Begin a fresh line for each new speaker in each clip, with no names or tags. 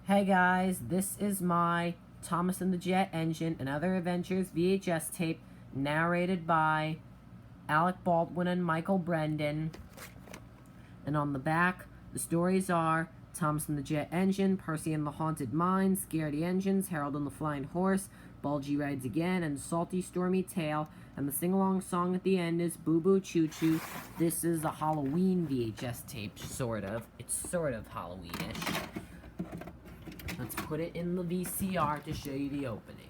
Hey guys, this is my Thomas and the Jet Engine and Other Adventures VHS tape narrated by Alec Baldwin and Michael Brendan. And on the back, the stories are Thomas and the Jet Engine, Percy and the Haunted Mine, Scaredy Engines, Harold and the Flying Horse, Bulgy Rides Again, and Salty Stormy Tale. And the sing-along song at the end is Boo Boo Choo Choo. This is a Halloween VHS tape, sort of. It's sort of Halloweenish. Let's put it in the VCR to show you the opening.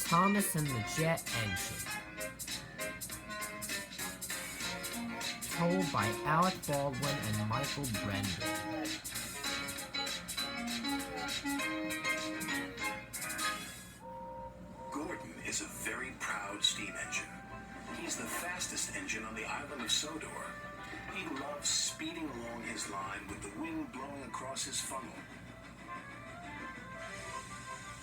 Thomas and the Jet Engine. Told by Alec Baldwin and Michael Brendan.
Gordon is a very proud steam engine. He's the fastest engine on the island of Sodor. He loves speeding along his line with the wind blowing across his funnel